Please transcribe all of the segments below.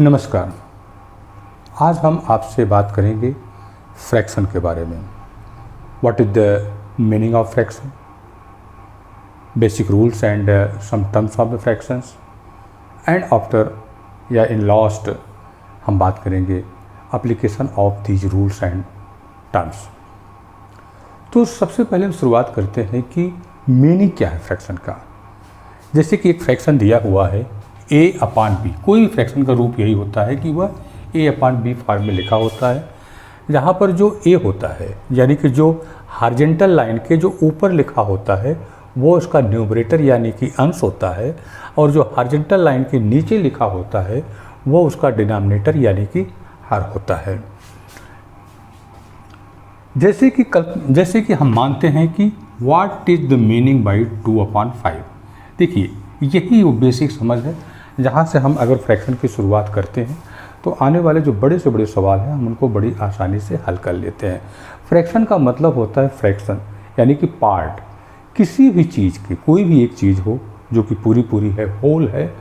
नमस्कार। आज हम आपसे बात करेंगे फ्रैक्शन के बारे में। What is the meaning of fraction, basic rules and some terms of the fractions, and after या इन लास्ट हम बात करेंगे application of these rules and terms. तो सबसे पहले हम शुरुआत करते हैं कि मीनिंग क्या है फ्रैक्शन का। जैसे कि एक फ्रैक्शन दिया हुआ है a/b। कोई भी फ्रैक्शन का रूप यही होता है कि वह a/b फॉर्म में लिखा होता है, जहाँ पर जो a होता है यानी कि जो हॉरिजॉन्टल लाइन के जो ऊपर लिखा होता है वो उसका न्यूमरेटर यानी कि अंश होता है, और जो हॉरिजॉन्टल लाइन के नीचे लिखा होता है वो उसका डिनोमिनेटर यानी कि हर होता है। जैसे कि हम मानते हैं कि what is the meaning by 2/5। देखिए यही वो बेसिक समझ है जहाँ से हम अगर फ्रैक्शन की शुरुआत करते हैं तो आने वाले जो बड़े से बड़े सवाल हैं हम उनको बड़ी आसानी से हल कर लेते हैं। फ्रैक्शन का मतलब होता है फ्रैक्शन यानी कि पार्ट। किसी भी चीज़ की कोई भी एक चीज़ हो जो कि पूरी है, होल है,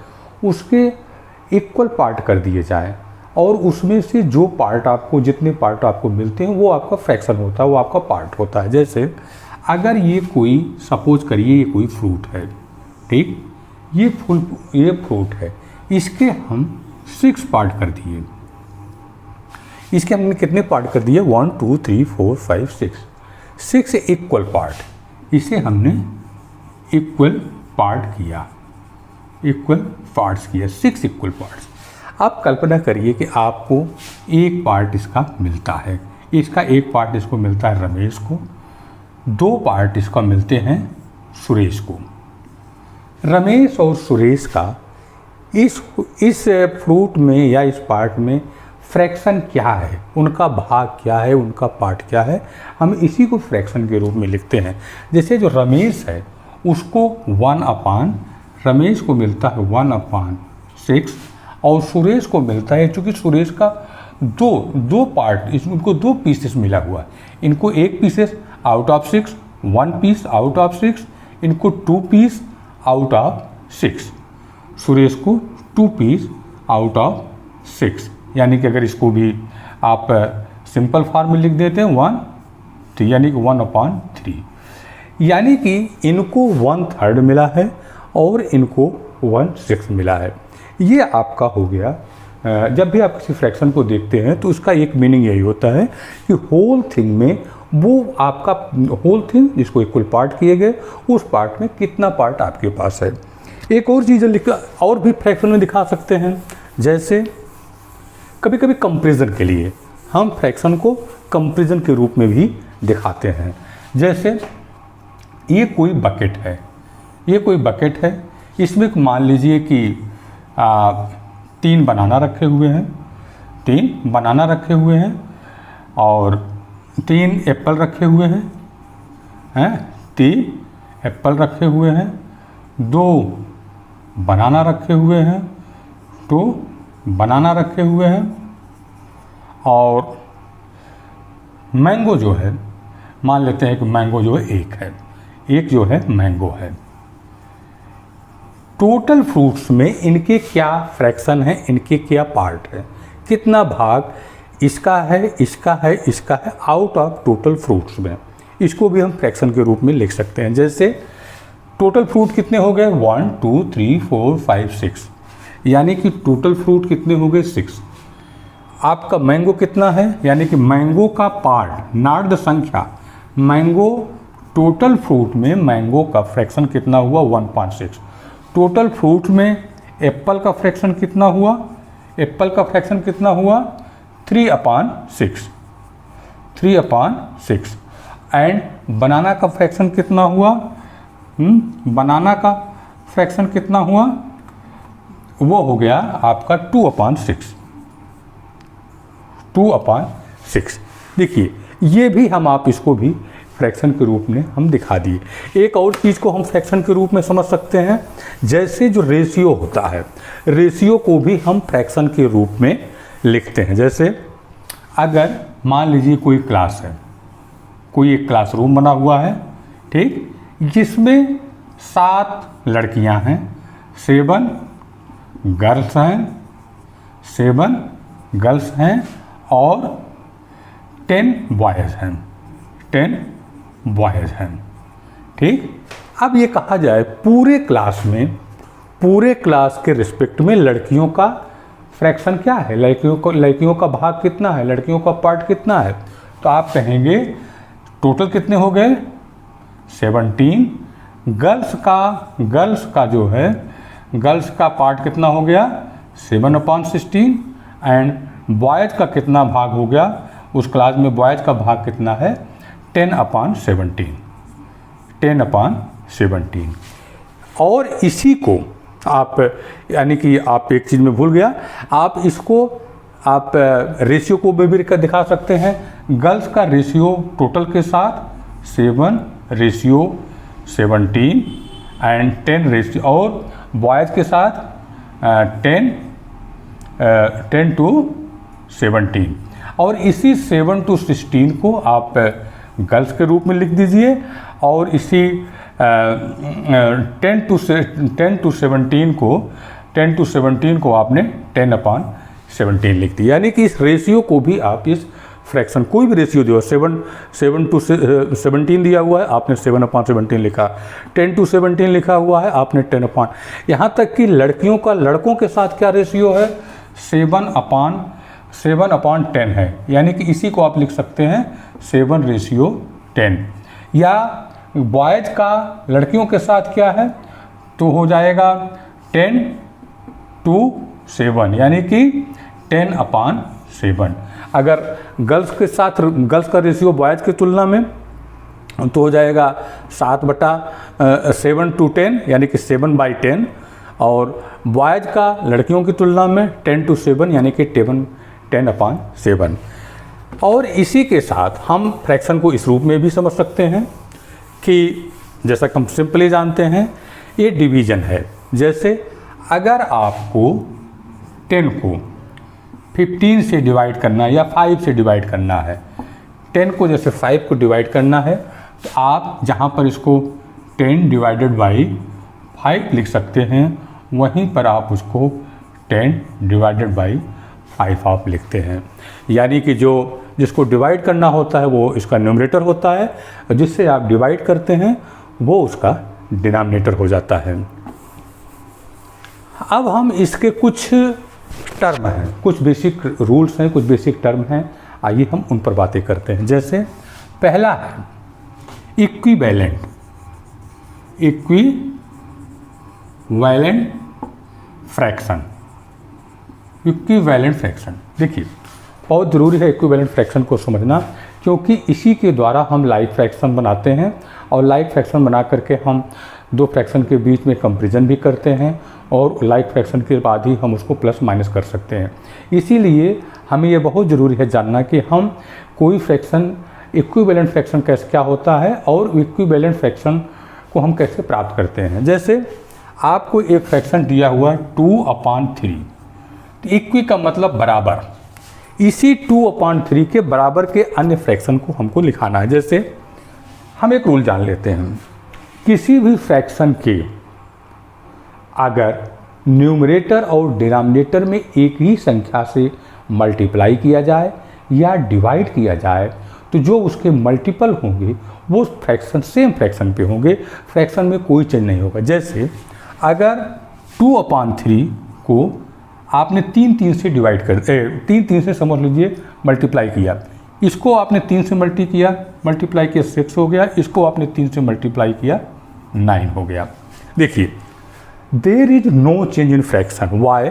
उसके इक्वल पार्ट कर दिए जाएं और उसमें से जो पार्ट आपको जितने पार्ट आपको मिलते हैं वो आपका फ्रैक्शन होता है, वो आपका पार्ट होता है। जैसे अगर ये कोई सपोज करिए ये कोई फ्रूट है, ठीक, ये फ्रूट है, इसके हम 6 पार्ट कर दिए। इसके हमने कितने पार्ट कर दिए? 1 2 3 4 5 6 इक्वल पार्ट। इसे हमने इक्वल पार्ट किया, इक्वल पार्ट्स किया, 6 इक्वल पार्ट्स। आप कल्पना करिए कि आपको एक पार्ट इसका मिलता है, इसका एक पार्ट इसको मिलता है रमेश को, 2 पार्ट इसका मिलते हैं सुरेश को। रमेश और सुरेश का इस फ्रूट में या इस पार्ट में फ्रैक्शन क्या है, उनका भाग क्या है, उनका पार्ट क्या है, हम इसी को फ्रैक्शन के रूप में लिखते हैं। जैसे जो रमेश है उसको रमेश को मिलता है 1/6 और सुरेश को मिलता है, चूँकि सुरेश का दो पार्ट, उनको 2 पीसेस मिला हुआ है, इनको 1 pieces out of 6, 1 peace out of 6, इनको 2 पीस आउट ऑफ 6, सुरेश को 2 पीस आउट ऑफ 6। यानी कि अगर इसको भी आप सिंपल फॉर्म में लिख देते हैं 1 तो यानी कि 1/3, यानी कि इनको 1/3 मिला है और इनको 1/6 मिला है। ये आपका हो गया। जब भी आप किसी फ्रैक्शन को देखते हैं तो उसका एक मीनिंग यही होता है कि होल थिंग में वो आपका होल थिंग जिसको इक्वल पार्ट किए गए उस पार्ट में कितना पार्ट आपके पास है। एक और चीज़ और भी फ्रैक्शन में दिखा सकते हैं। जैसे कभी कभी कंपैरिजन के लिए हम फ्रैक्शन को कंपैरिजन के रूप में भी दिखाते हैं। जैसे ये कोई बकेट है, इसमें मान लीजिए कि 3 बनाना रखे हुए हैं और 3 एप्पल रखे हुए हैं, 3 एप्पल रखे हुए हैं, 2 बनाना रखे हुए हैं, 2 बनाना रखे हुए हैं, और मैंगो जो है मान लेते हैं कि मैंगो जो है एक जो है मैंगो है। टोटल फ्रूट्स में इनके क्या फ्रैक्शन है, इनके क्या पार्ट है, कितना भाग इसका है आउट ऑफ टोटल फ्रूट्स में, इसको भी हम फ्रैक्शन के रूप में लिख सकते हैं। जैसे टोटल फ्रूट कितने हो गए 1 2 3 4 5 6, यानी कि टोटल फ्रूट कितने हो गए 6। आपका मैंगो कितना है, यानी कि मैंगो का पार्ट नॉट द संख्या, मैंगो टोटल फ्रूट में मैंगो का फ्रैक्शन कितना हुआ 1/6। टोटल फ्रूट में एप्पल का फ्रैक्शन कितना हुआ, 3/6 एंड बनाना का फ्रैक्शन कितना हुआ, बनाना का फ्रैक्शन कितना हुआ, वो हो गया आपका 2/6। देखिए ये भी आप इसको भी फ्रैक्शन के रूप में हम दिखा दिए। एक और चीज़ को हम फ्रैक्शन के रूप में समझ सकते हैं, जैसे जो रेशियो होता है, रेशियो को भी हम फ्रैक्शन के रूप में लिखते हैं। जैसे अगर मान लीजिए कोई क्लास है, कोई एक क्लासरूम बना हुआ है, ठीक, जिसमें 7 लड़कियां हैं, 7 गर्ल्स हैं, 7 गर्ल्स हैं और 10 बॉयज़ हैं, 10 बॉयज़ हैं। ठीक, अब ये कहा जाए पूरे क्लास के रिस्पेक्ट में लड़कियों का फ्रैक्शन क्या है, लड़कियों का भाग कितना है, लड़कियों का पार्ट कितना है, तो आप कहेंगे टोटल कितने हो गए 17। गर्ल्स का जो है गर्ल्स का पार्ट कितना हो गया 7/16 एंड बॉयज़ का कितना भाग हो गया, उस क्लास में बॉयज़ का भाग कितना है 10/17, 10/17। और इसी को आप यानी कि आप एक चीज़ में भूल गया, आप इसको आप रेशियो को भी दिखा सकते हैं। गर्ल्स का रेशियो टोटल के साथ 7/17 एंड 10 रेशियो, और बॉयज़ के साथ 10/17 और इसी 7/16 को आप गर्ल्स के रूप में लिख दीजिए और इसी 10/17 को आपने 10/17 लिख दिया। यानी कि इस रेशियो को भी आप इस फ्रैक्शन कोई भी रेशियो दिया 7/17 दिया हुआ है आपने 7/17 लिखा, 10/17 लिखा हुआ है आपने 10/, यहाँ तक कि लड़कियों का लड़कों के साथ क्या रेशियो है 7/10 है। यानी कि इसी को आप लिख सकते हैं 7/10। या बॉयज़ का लड़कियों के साथ क्या है तो हो जाएगा 10/7 यानी कि 10/7। अगर गर्ल्स के साथ गर्ल्स का रेशियो बॉयज़ की तुलना में तो हो जाएगा 7/7 यानी कि 7/10 और बॉयज़ का लड़कियों की तुलना में 10/7 यानी कि 10/7। और इसी के साथ हम फ्रैक्शन को इस रूप में भी समझ सकते हैं कि जैसा कि हम सिंपली जानते हैं ये डिवीज़न है। जैसे अगर आपको 10 को 15 से डिवाइड करना है या 5 से डिवाइड करना है, 10 को जैसे 5 को डिवाइड करना है तो आप जहाँ पर इसको 10/5 लिख सकते हैं वहीं पर आप उसको 10/5 आप लिखते हैं। यानी कि जिसको डिवाइड करना होता है वो इसका न्यूमरेटर होता है, जिससे आप डिवाइड करते हैं वो उसका डिनोमिनेटर हो जाता है। अब हम इसके कुछ टर्म हैं, कुछ बेसिक रूल्स हैं, कुछ बेसिक टर्म हैं, आइए हम उन पर बातें करते हैं। जैसे पहला है इक्विवेलेंट फ्रैक्शन। इक्विवेलेंट फ्रैक्शन देखिए बहुत ज़रूरी है इक्विवेलेंट फ्रैक्शन को समझना, क्योंकि इसी के द्वारा हम लाइक फ्रैक्शन बनाते हैं और लाइक फ्रैक्शन बना करके हम दो फ्रैक्शन के बीच में कंपैरिजन भी करते हैं और लाइक फ्रैक्शन के बाद ही हम उसको प्लस माइनस कर सकते हैं। इसीलिए हमें ये बहुत ज़रूरी है जानना कि हम कोई फ्रैक्शन इक्विवेलेंट फ्रैक्शन कैसे क्या होता है और इक्विवेलेंट फ्रैक्शन को हम कैसे प्राप्त करते हैं। जैसे आपको एक फ्रैक्शन दिया हुआ है 2/3, तो इक्वी का मतलब बराबर, इसी 2/3 के बराबर के अन्य फ्रैक्शन को हमको लिखाना है। जैसे हम एक रूल जान लेते हैं, किसी भी फ्रैक्शन के अगर न्यूमरेटर और डिनोमिनेटर में एक ही संख्या से मल्टीप्लाई किया जाए या डिवाइड किया जाए तो जो उसके मल्टीपल होंगे वो फ्रैक्शन सेम फ्रैक्शन पे होंगे, फ्रैक्शन में कोई चेंज नहीं होगा। जैसे अगर 2/3 को आपने 3 से डिवाइड कर 3 से समझ लीजिए मल्टीप्लाई किया, इसको आपने 3 से मल्टीप्लाई किया 6 हो गया, इसको आपने 3 से मल्टीप्लाई किया 9 हो गया। देखिए there is no change in fraction. Why?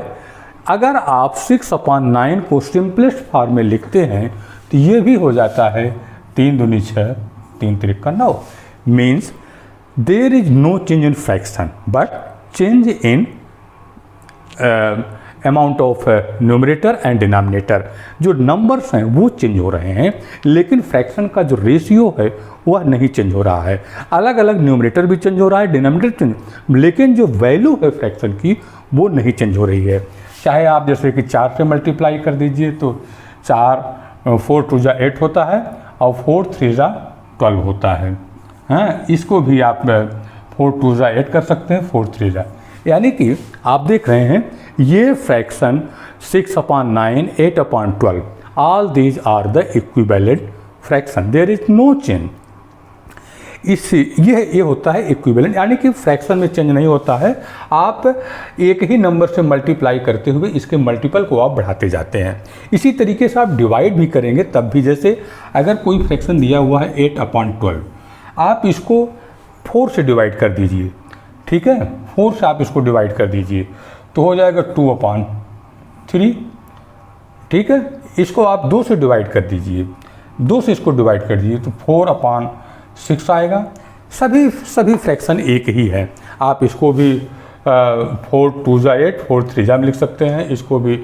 अगर आप 6/9 को सिंपलेस्ट फॉर्म में लिखते हैं तो ये भी हो जाता है 3 दूनी 6, 3 त्रिका 9। Means there is no change in fraction but change in amount of numerator and denominator. जो नंबर्स हैं वो चेंज हो रहे हैं लेकिन फ्रैक्शन का जो रेशियो है वह नहीं चेंज हो रहा है। अलग अलग न्यूमरेटर भी चेंज हो रहा है, डिनोमिनेटर चेंज, लेकिन जो वैल्यू है फ्रैक्शन की वो नहीं चेंज हो रही है। चाहे आप जैसे कि 4 से मल्टीप्लाई कर दीजिए तो 4 2 8 होता है और 4 3 12 होता है। हाँ, इसको भी आप 4 2 8 कर सकते हैं, 4 3 यानी कि आप देख रहे हैं ये fraction 6/9, 8/12, all these are the equivalent fraction, there is no change. ये होता है इक्विवेलेंट, यानी कि फ्रैक्शन में चेंज नहीं होता है। आप एक ही नंबर से मल्टीप्लाई करते हुए इसके मल्टीपल को आप बढ़ाते जाते हैं। इसी तरीके से आप डिवाइड भी करेंगे तब भी, जैसे अगर कोई फ्रैक्शन दिया हुआ है 8/12, आप इसको 4 से डिवाइड कर दीजिए, ठीक है, 4 से आप इसको डिवाइड कर दीजिए तो हो जाएगा 2/3, ठीक है। इसको आप 2 से डिवाइड कर दीजिए, 2 से इसको डिवाइड कर दीजिए तो 4/6 आएगा। सभी फ्रैक्शन एक ही है। आप इसको भी 4 2 जा 8, 4 3 जा में लिख सकते हैं, इसको भी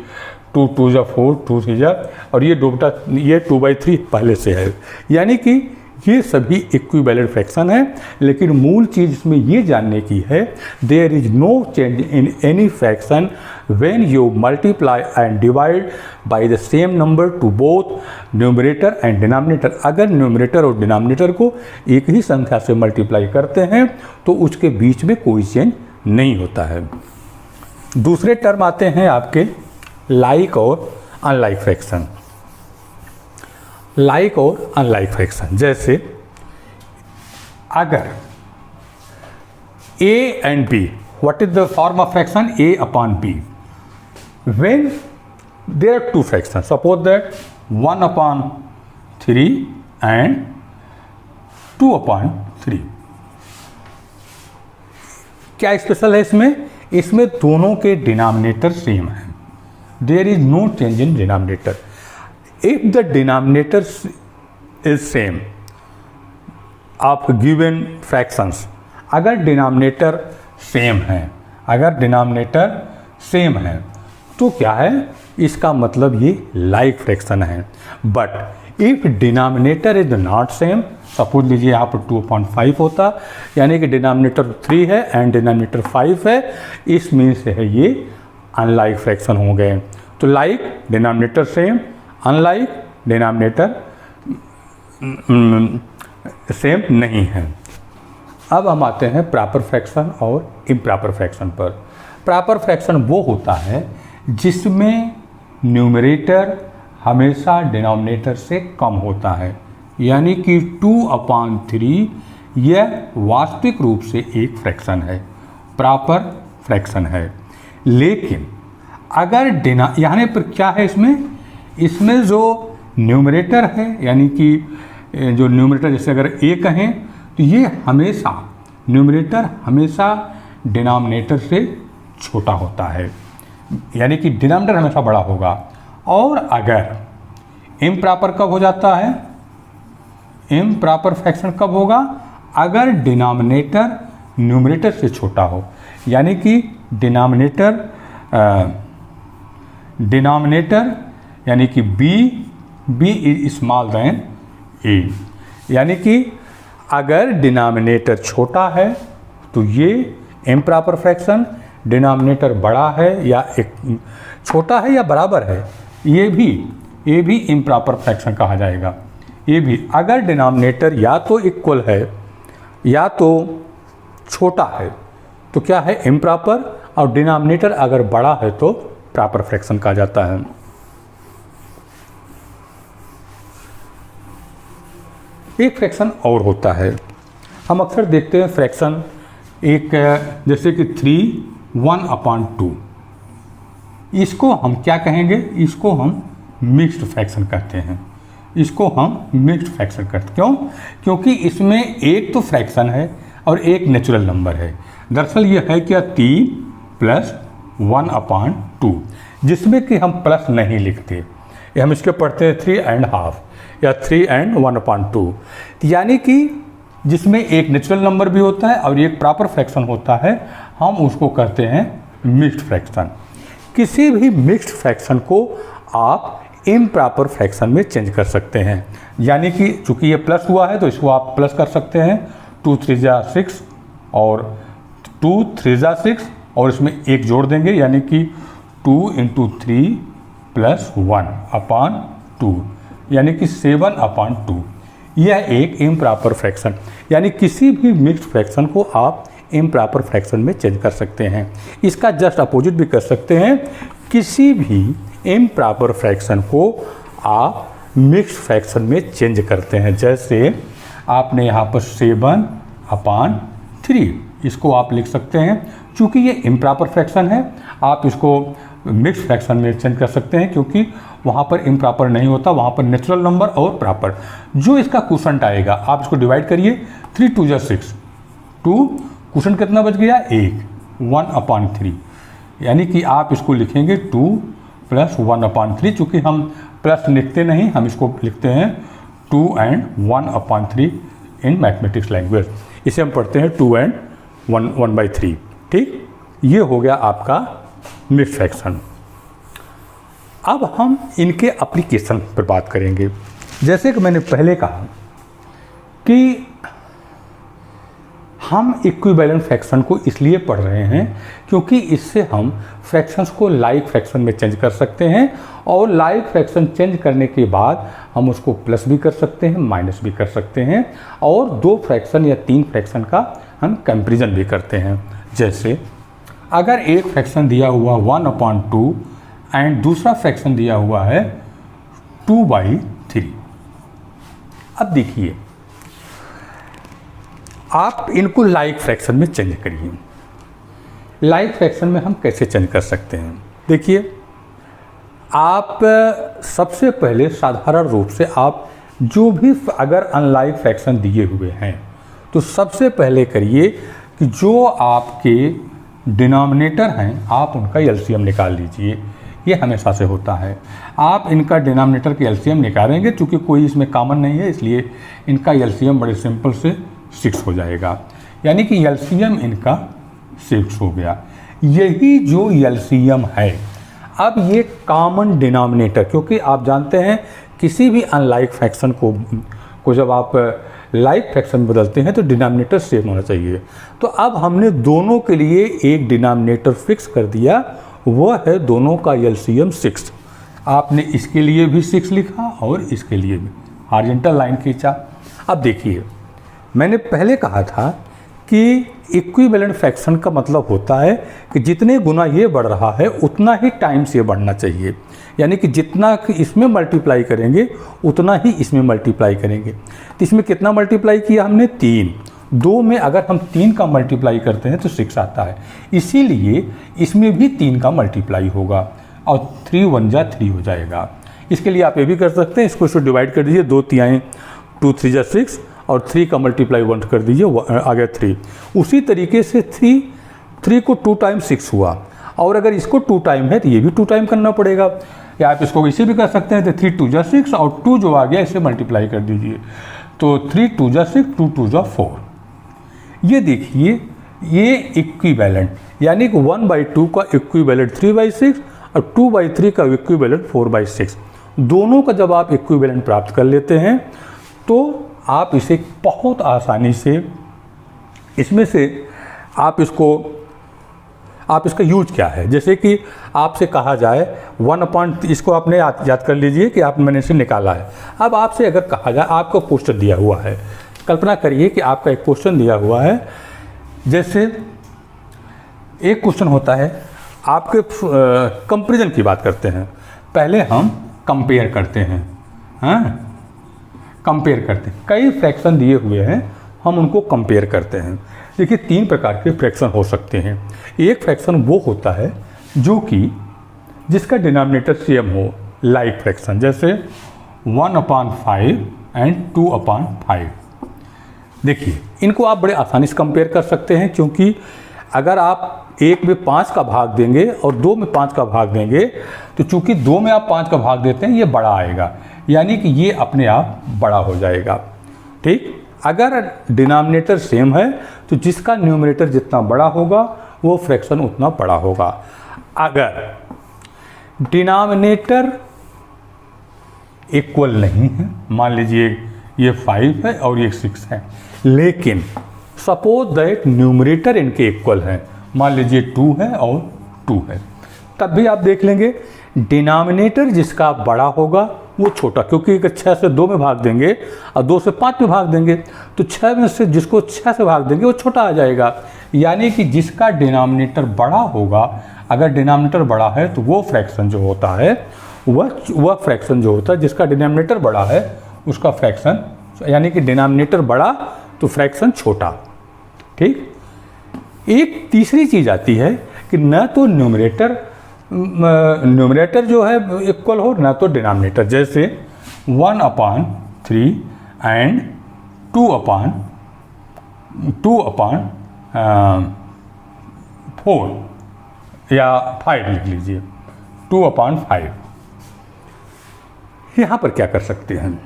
2 2 जा 4, 2 3 जा, और ये 2/3 पहले से है। यानी कि ये सभी इक्विवेलेंट फ्रैक्शन है, लेकिन मूल चीज़ इसमें ये जानने की है, there is no change in any fraction when you multiply and divide by the same number to both numerator and denominator. अगर न्यूमरेटर और डिनोमिनेटर को एक ही संख्या से मल्टीप्लाई करते हैं तो उसके बीच में कोई चेंज नहीं होता है। दूसरे टर्म आते हैं आपके लाइक और अनलाइक फ्रैक्शन। लाइक और अनलाइक फ्रैक्शन, जैसे अगर a and b, what is the form of fraction a/b, when there are 2 fraction, suppose that 1/3 and 2/3। क्या स्पेशल है इसमें दोनों के डिनोमिनेटर सेम हैं, there is no change in denominator. If the denominator is same of given fractions, अगर denominator same है तो क्या है, इसका मतलब ये लाइक फ्रैक्शन है। But if denominator is not same, suppose लीजिए यहाँ पर 2/5 होता, यानी कि डिनोमिनेटर 3 है एंड डिनोमिनेटर 5 है, इस मीन्स है ये अनलाइक फ्रैक्शन हो गए। तो like denominator same, unlike denominator same नहीं है। अब हम आते हैं प्रॉपर फ्रैक्शन और इम्प्रॉपर फ्रैक्शन पर। प्रॉपर फ्रैक्शन वो होता है जिसमें न्यूमरेटर हमेशा डिनोमिनेटर से कम होता है, यानी कि 2/3 यह वास्तविक रूप से एक फ्रैक्शन है, प्रॉपर फ्रैक्शन है। लेकिन अगर यहाँ पर क्या है, इसमें जो न्यूमरेटर है, यानी कि जो न्यूमरेटर जैसे अगर a कहें तो ये न्यूमरेटर हमेशा डिनोमिनेटर से छोटा होता है, यानी कि डिनोमिनेटर हमेशा बड़ा होगा। और अगर इम्प्रॉपर कब हो जाता है, इम्प्रॉपर फ्रैक्शन कब होगा, अगर डिनोमिनेटर न्यूमरेटर से छोटा हो, यानी कि डिनोमिनेटर यानी कि b is small then a, यानी कि अगर डिनोमिनेटर छोटा है तो ये इम्प्रॉपर फ्रैक्शन, डिनोमिनेटर बड़ा है या छोटा है या बराबर है, ये भी इम्प्रॉपर फ्रैक्शन कहा जाएगा। ये भी अगर डिनोमिनेटर या तो इक्वल है या तो छोटा है तो क्या है, इम्प्रॉपर, और डिनोमिनेटर अगर बड़ा है तो प्रॉपर फ्रैक्शन कहा जाता है। एक फ्रैक्शन और होता है, हम अक्सर देखते हैं फ्रैक्शन एक, जैसे कि 3/1/2, इसको हम क्या कहेंगे, इसको हम मिक्स्ड फ्रैक्शन कहते हैं। क्यों? क्योंकि इसमें एक तो फ्रैक्शन है और एक नेचुरल नंबर है। दरअसल ये है क्या, 3 + 1/2, जिसमें कि हम प्लस नहीं लिखते, हम इसके पढ़ते हैं 3.5 या 3/1/2, यानी कि जिसमें एक नेचुरल नंबर भी होता है और एक प्रॉपर फ्रैक्शन होता है, हम उसको कहते हैं मिक्स्ड फ्रैक्शन। किसी भी मिक्स्ड फ्रैक्शन को आप इम्प्रॉपर फ्रैक्शन में चेंज कर सकते हैं, यानी कि चूंकि ये प्लस हुआ है तो इसको आप प्लस कर सकते हैं, 2 3 जा 6 और 2 3 जा 6 और इसमें एक जोड़ देंगे, यानी कि 2 × 3 + 1/2, यानी कि 7/2। यह एक इम्प्रॉपर फ्रैक्शन, यानी किसी भी मिक्स्ड फ्रैक्शन को आप इम्प्रॉपर फ्रैक्शन में चेंज कर सकते हैं। इसका जस्ट अपोजिट भी कर सकते हैं, किसी भी इम्प्रॉपर फ्रैक्शन को आप मिक्स्ड फ्रैक्शन में चेंज करते हैं। जैसे आपने यहाँ पर 7/3 इसको आप लिख सकते हैं, चूँकि ये इम्प्रॉपर फ्रैक्शन है आप इसको मिक्स फ्रैक्शन में चेंज कर सकते हैं, क्योंकि वहाँ पर इम्प्रॉपर नहीं होता, वहाँ पर नेचुरल नंबर और प्रॉपर जो इसका क्वोशंट आएगा आप इसको डिवाइड करिए। 3 2 जा 6, 2 क्वोशंट कितना बच गया 1, 1/3, यानी कि आप इसको लिखेंगे 2 + 1/3। चूँकि हम प्लस लिखते नहीं, हम इसको लिखते हैं 2 and 1/3 इन मैथमेटिक्स लैंग्वेज। इसे हम पढ़ते हैं 2 and 1/3। ठीक, ये हो गया आपका मिक्स्ड फ्रैक्शन। अब हम इनके एप्लीकेशन पर बात करेंगे। जैसे कि मैंने पहले कहा कि हम इक्विवेलेंट फ्रैक्शन को इसलिए पढ़ रहे हैं क्योंकि इससे हम फ्रैक्शंस को लाइक फ्रैक्शन में चेंज कर सकते हैं, और लाइक फ्रैक्शन चेंज करने के बाद हम उसको प्लस भी कर सकते हैं, माइनस भी कर सकते हैं, और 2 फ्रैक्शन या 3 फ्रैक्शन का हम कंपैरिजन भी करते हैं। जैसे अगर एक फ्रैक्शन दिया हुआ 1/2 एंड दूसरा फ्रैक्शन दिया हुआ है 2/3। अब देखिए आप इनको लाइक फ्रैक्शन में चेंज करिए। लाइक फ्रैक्शन में हम कैसे चेंज कर सकते हैं? देखिए, आप सबसे पहले साधारण रूप से आप जो भी अगर अनलाइक फ्रैक्शन दिए हुए हैं तो सबसे पहले करिए कि जो आपके डिनोमिनेटर हैं आप उनका एलसीएम निकाल लीजिए। ये हमेशा से होता है, आप इनका डिनोमिनेटर के एलसीएम निकालेंगे, चूँकि कोई इसमें कॉमन नहीं है इसलिए इनका एलसीएम बड़े सिंपल से 6 हो जाएगा, यानी कि एलसीएम इनका 6 हो गया। यही जो एलसीएम है, अब ये कॉमन डिनोमिनेटर, क्योंकि आप जानते हैं किसी भी अनलाइक फ्रैक्शन को जब आप लाइक फ्रैक्शन में बदलते हैं तो डिनोमिनेटर सेम होना चाहिए। तो अब हमने दोनों के लिए एक डिनोमिनेटर फिक्स कर दिया, वह है दोनों का एलसीएम 6। आपने इसके लिए भी 6 लिखा और इसके लिए भी हॉरिजॉन्टल लाइन खींचा। अब देखिए, मैंने पहले कहा था कि इक्विवेलेंट फ्रैक्शन का मतलब होता है कि जितने गुना ये बढ़ रहा है उतना ही टाइम से बढ़ना चाहिए, यानी कि जितना इसमें मल्टीप्लाई करेंगे उतना ही इसमें मल्टीप्लाई करेंगे। तो इसमें कितना मल्टीप्लाई किया हमने? 3। 2 में अगर हम 3 का मल्टीप्लाई करते हैं तो 6 आता है, इसीलिए इसमें भी 3 का मल्टीप्लाई होगा और 3 1 जा 3 हो जाएगा। इसके लिए आप ये भी कर सकते हैं, इसको डिवाइड कर दीजिए, 2 3 2 3 जा 6 और 3 का मल्टीप्लाई 1 कर दीजिए, आ गया 3। उसी तरीके से 3 को 2 टाइम्स 6 हुआ, और अगर इसको 2 टाइम है तो ये भी 2 टाइम करना पड़ेगा, या आप इसको इसे भी कर सकते हैं। तो 3 2 जा 6 और 2 जो आ गया इसे मल्टीप्लाई कर दीजिए, तो 3 2 जा 6 2 2 जा 4। ये देखिए, ये इक्विवेलेंट, यानी कि 1/2 का इक्विवेलेंट 3/6 और 2/3 का इक्विवेलेंट 4/6। दोनों का जब आप इक्विवेलेंट प्राप्त कर लेते हैं तो आप इसे बहुत आसानी से इसमें से आप इसका यूज क्या है। जैसे कि आपसे कहा जाए इसको आपने याद कर लीजिए कि मैंने इसे निकाला है। अब आपसे अगर कहा जाए, आपको क्वेश्चन दिया हुआ है, कल्पना करिए कि आपका एक क्वेश्चन दिया हुआ है। जैसे एक क्वेश्चन होता है, आपके कंपैरिजन की बात करते हैं। पहले हम कंपेयर करते हैं, हाँ कंपेयर करते हैं, कई फ्रैक्शन दिए हुए हैं, हम उनको कंपेयर करते हैं। देखिए, 3 प्रकार के फ्रैक्शन हो सकते हैं। एक फ्रैक्शन वो होता है जो कि जिसका डिनोमिनेटर सेम हो, लाइक फ्रैक्शन, जैसे 1/5 एंड 2/5। देखिए, इनको आप बड़े आसानी से कंपेयर कर सकते हैं, क्योंकि अगर आप 1 में 5 का भाग देंगे और 2 में 5 का भाग देंगे तो चूंकि 2 में आप 5 का भाग देते हैं ये बड़ा आएगा, यानी कि ये अपने आप बड़ा हो जाएगा। ठीक, अगर डिनोमिनेटर सेम है तो जिसका न्यूमरेटर जितना बड़ा होगा वो फ्रैक्शन उतना बड़ा होगा। अगर डिनोमिनेटर इक्वल नहीं है, मान लीजिए ये 5 है और ये 6 है, लेकिन सपोज दैट न्यूमरेटर इनके इक्वल है, मान लीजिए 2 है और 2 है, तब भी आप देख लेंगे डिनोमिनेटर जिसका बड़ा होगा वो छोटा, क्योंकि अगर 6 से 2 में भाग देंगे और 2 से 5 में भाग देंगे तो 6 में से जिसको 6 से भाग देंगे वो छोटा आ जाएगा। यानी कि जिसका डिनोमिनेटर बड़ा होगा, अगर डिनोमिनेटर बड़ा है तो वो फ्रैक्शन जो होता है वह फ्रैक्शन जो होता है जिसका डिनोमिनेटर बड़ा है उसका फ्रैक्शन, यानी कि डिनोमिनेटर बड़ा तो फ्रैक्शन छोटा। ठीक। एक तीसरी चीज़ आती है कि न तो न्यूमरेटर जो है इक्वल हो ना तो डिनोमिनेटर, जैसे 1/3 एंड 2/4 या 5 लिख लीजिए, 2/5। यहाँ पर क्या कर सकते हैं,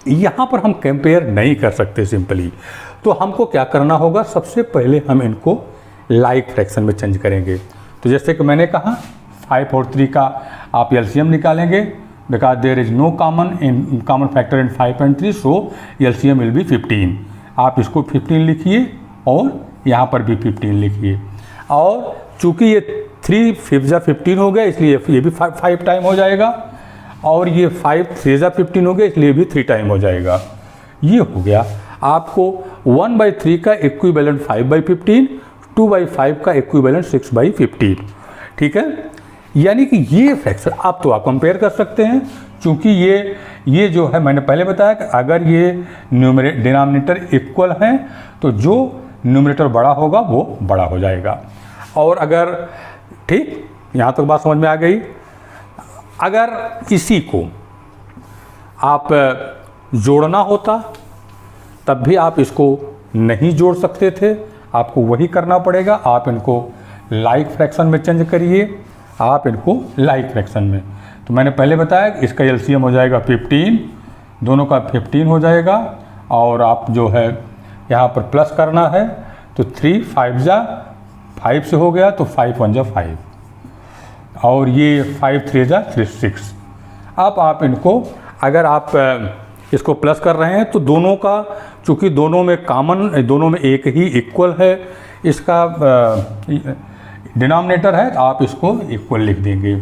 यहाँ पर हम कंपेयर नहीं कर सकते सिंपली, तो हमको क्या करना होगा, सबसे पहले हम इनको लाइक फ्रैक्शन में चेंज करेंगे। तो जैसे कि मैंने कहा 5 और 3 का आप एलसीएम निकालेंगे, because there is no common factor in 5 and 3, so LCM will be 15। आप इसको 15 लिखिए और यहाँ पर भी 15 लिखिए, और चूँकि ये 3 5 जा 15 हो गया इसलिए ये भी 5 टाइम हो जाएगा, और ये 5 3 जा 15 हो गया इसलिए भी 3 टाइम हो जाएगा। ये हो गया आपको 1/3 का इक्विवेलेंट 5/15, 2/5 का इक्विवेलेंट 6/15। ठीक है, यानी कि ये फ्रैक्शन आप तो आप कंपेयर कर सकते हैं, क्योंकि ये जो है मैंने पहले बताया कि अगर ये डिनोमिनेटर इक्वल हैं तो जो न्यूमरेटर बड़ा होगा वो बड़ा हो जाएगा। और अगर, ठीक, यहाँ तक बात समझ में आ गई। अगर इसी को आप जोड़ना होता तब भी आप इसको नहीं जोड़ सकते थे, आपको वही करना पड़ेगा। आप इनको लाइक फ्रैक्शन में चेंज करिए, आप इनको लाइक फ्रैक्शन में। तो मैंने पहले बताया कि इसका एलसीएम हो जाएगा 15, दोनों का 15 हो जाएगा, और आप जो है यहाँ पर प्लस करना है तो 3 5 जा 5 से हो गया तो 5 1 जा 5, और ये 5 3 जा 6। अब आप इनको, अगर आप इसको प्लस कर रहे हैं तो दोनों का, चूँकि दोनों में कॉमन, दोनों में एक ही इक्वल है, इसका डिनोमिनेटर है, तो आप इसको इक्वल लिख देंगे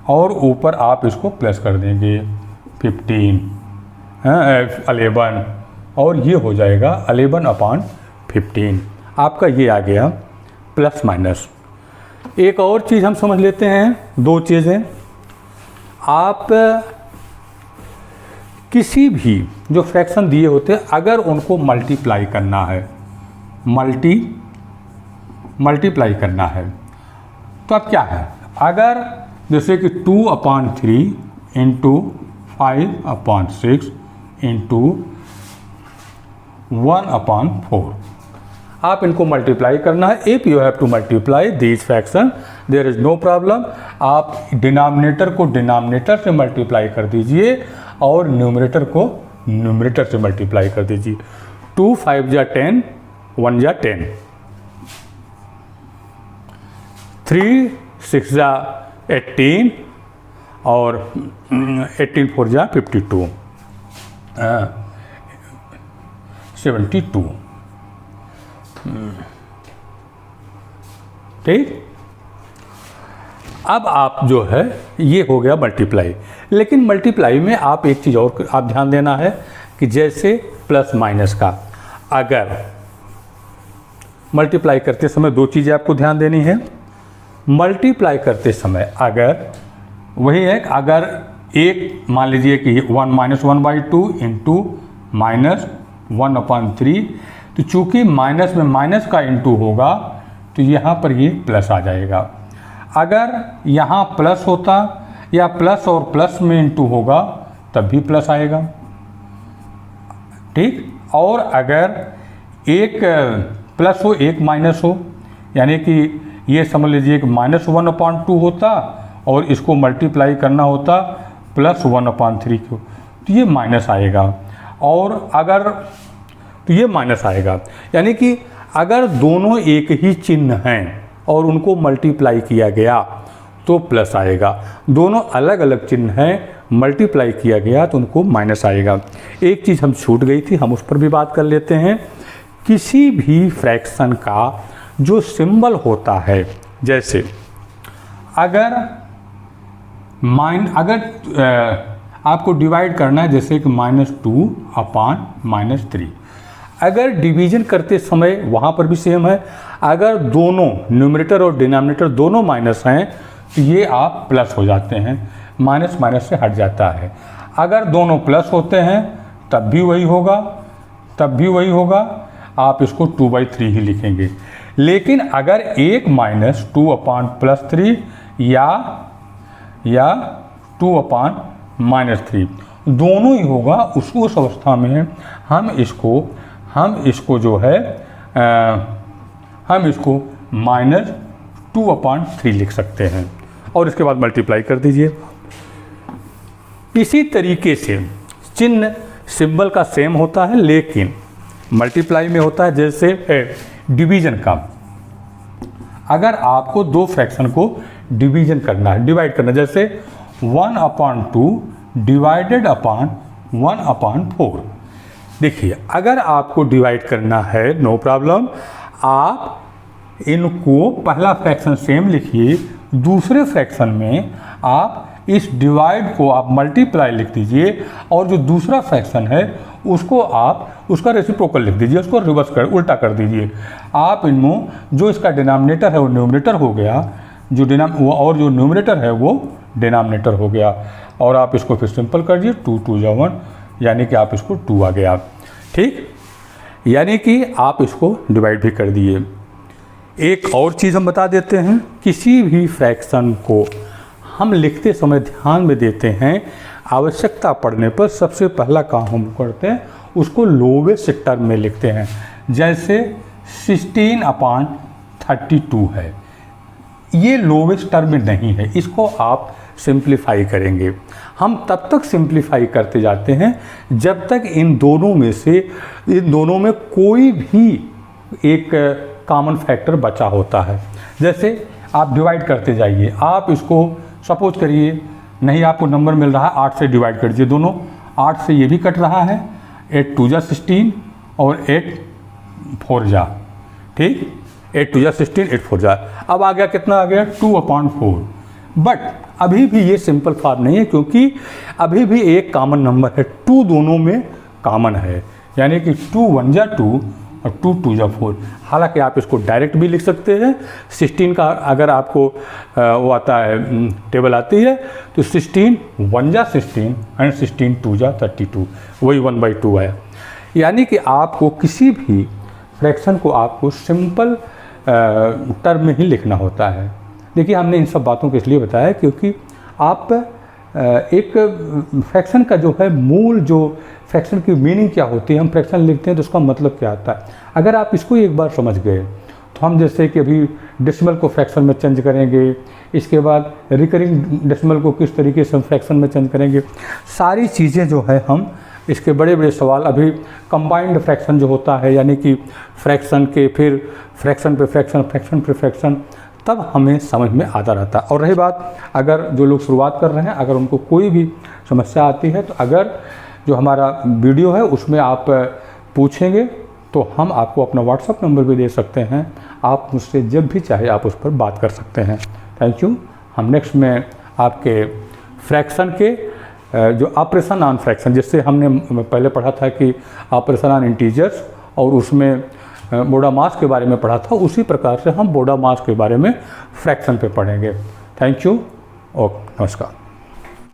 और ऊपर आप इसको प्लस कर देंगे 15 11, और ये हो जाएगा 11/15। आपका ये आ गया प्लस माइनस। एक और चीज़ हम समझ लेते हैं, 2 चीज़ें। आप किसी भी जो फ्रैक्शन दिए होते हैं अगर उनको मल्टीप्लाई करना है, मल्टीप्लाई करना है तो अब क्या है, अगर जैसे कि 2/3 इंटू 5/6 इंटू 1/4, आप इनको मल्टीप्लाई करना है। If you have to multiply these fraction there is no problem. आप डिनोमिनेटर को डिनोमिनेटर से मल्टीप्लाई कर दीजिए और न्यूमरेटर को न्यूमरेटर से मल्टीप्लाई कर दीजिए। 2 5 जा 10, 1 जा 10, 3 6 जा 18, और 18 4 जा 52, 72। ठीक। अब आप जो है ये हो गया मल्टीप्लाई, लेकिन मल्टीप्लाई में आप एक चीज़ और आप ध्यान देना है कि जैसे प्लस माइनस का, अगर मल्टीप्लाई करते समय 2 चीज़ें आपको ध्यान देनी है। मल्टीप्लाई करते समय अगर वही है, अगर एक मान लीजिए कि 1 -1/2 इंटू -1/3, तो चूँकि माइनस में माइनस का इंटू होगा तो यहाँ पर ये प्लस आ जाएगा। अगर यहाँ प्लस होता या प्लस और प्लस में इंटू होगा तब भी प्लस आएगा। ठीक। और अगर एक प्लस हो एक माइनस हो, यानी कि ये समझ लीजिए कि -1/2 होता और इसको मल्टीप्लाई करना होता +1/3 को, तो ये माइनस आएगा। और अगर तो ये माइनस आएगा, यानी कि अगर दोनों एक ही चिन्ह हैं और उनको मल्टीप्लाई किया गया तो प्लस आएगा। दोनों अलग अलग चिन्ह हैं, मल्टीप्लाई किया गया तो उनको माइनस आएगा। एक चीज़ हम छूट गई थी, हम उस पर भी बात कर लेते हैं। किसी भी फ्रैक्शन का जो सिंबल होता है, जैसे आपको डिवाइड करना है, जैसे कि -2/-3। अगर डिवीजन करते समय वहाँ पर भी सेम है, अगर दोनों न्यूमरेटर और डिनोमिनेटर दोनों माइनस हैं तो ये आप प्लस हो जाते हैं, माइनस माइनस से हट जाता है। अगर दोनों प्लस होते हैं तब भी वही होगा, आप इसको 2/3 ही लिखेंगे। लेकिन अगर एक -2/+3 या 2/-3 दोनों ही होगा, उस अवस्था में हम इसको जो है हम इसको -2/3 लिख सकते हैं और इसके बाद मल्टीप्लाई कर दीजिए। इसी तरीके से चिन्ह सिंबल का सेम होता है, लेकिन मल्टीप्लाई में होता है जैसे डिवीजन का। अगर आपको दो फ्रैक्शन को डिवीजन करना है, डिवाइड करना, जैसे 1/2 डिवाइडेड अपॉन 1/4। देखिए, अगर आपको डिवाइड करना है, नो प्रॉब्लम, आप इनको पहला फ्रैक्शन सेम लिखिए, दूसरे फ्रैक्शन में आप इस डिवाइड को आप मल्टीप्लाई लिख दीजिए और जो दूसरा फ्रैक्शन है उसको आप उसका रेसिप्रोकल लिख दीजिए, उसको रिवर्स कर उल्टा कर दीजिए। आप इनमें जो इसका डिनोमिनेटर है वो न्यूमरेटर हो गया, जो न्यूमरेटर है वो डिनोमिनेटर हो गया, और आप इसको फिर सिंपल कर दीजिए, 2 2 जा 1, यानी कि आप इसको 2 आ गया। ठीक, यानी कि आप इसको डिवाइड भी कर दिए। एक और चीज़ हम बता देते हैं, किसी भी फ्रैक्शन को हम लिखते समय ध्यान में देते हैं, आवश्यकता पड़ने पर सबसे पहला काम हम करते हैं उसको लोवेस्ट टर्म में लिखते हैं। जैसे 16/32 है, ये लोवेस्ट टर्म में नहीं है, इसको आप सिंप्लीफाई करेंगे। हम तब तक सिंप्लीफाई करते जाते हैं जब तक इन दोनों में कोई भी एक कॉमन फैक्टर बचा होता है। जैसे आप डिवाइड करते जाइए, आप इसको सपोज करिए, नहीं आपको नंबर मिल रहा है 8 से डिवाइड कर दीजिए, दोनों 8 से ये भी कट रहा है, 8 2 जा 16 और 8 4 जा, ठीक, 8 2 जा 16, 8 4 जा, अब आ गया कितना आ गया 2/4। बट अभी भी ये सिंपल फॉर्म नहीं है, क्योंकि अभी भी एक कॉमन नंबर है, 2 दोनों में कॉमन है, यानी कि 2 1 जा 2 और 2 2 जा 4। हालांकि आप इसको डायरेक्ट भी लिख सकते हैं। 16 का अगर आपको वो आता है, टेबल आती है, तो 16 1 जा 16 एंड 16 2 जा 32, वही 1/2 है। यानी कि आपको किसी भी फ्रैक्शन को आपको सिंपल टर्म में ही लिखना होता है। देखिए, हमने इन सब बातों को इसलिए बताया क्योंकि आप एक फ्रैक्शन का जो है मूल, जो फ्रैक्शन की मीनिंग क्या होती है, हम फ्रैक्शन लिखते हैं तो उसका मतलब क्या आता है, अगर आप इसको एक बार समझ गए तो हम जैसे कि अभी डेसिमल को फ्रैक्शन में चेंज करेंगे, इसके बाद रिकरिंग डेसिमल को किस तरीके से हम फ्रैक्शन में चेंज करेंगे, सारी चीज़ें जो है हम इसके बड़े बड़े सवाल, अभी कंबाइंड फ्रैक्शन जो होता है, यानी कि फ्रैक्शन के फिर फ्रैक्शन पे फ्रैक्शन, फ्रैक्शन पे फ्रैक्शन, तब हमें समझ में आता रहता। और रही बात, अगर जो लोग शुरुआत कर रहे हैं, अगर उनको कोई भी समस्या आती है तो अगर जो हमारा वीडियो है उसमें आप पूछेंगे तो हम आपको अपना व्हाट्सएप नंबर भी दे सकते हैं, आप मुझसे जब भी चाहे आप उस पर बात कर सकते हैं। Thank you. हम नेक्स्ट में आपके फ्रैक्शन के जो ऑपरेशन ऑन फ्रैक्शन, जिससे हमने पहले पढ़ा था कि ऑपरेशन ऑन इंटीजर्स, और उसमें बोडा मास के बारे में पढ़ा था, उसी प्रकार से हम बोडा मास के बारे में फ्रैक्शन पे पढ़ेंगे। थैंक यू और नमस्कार।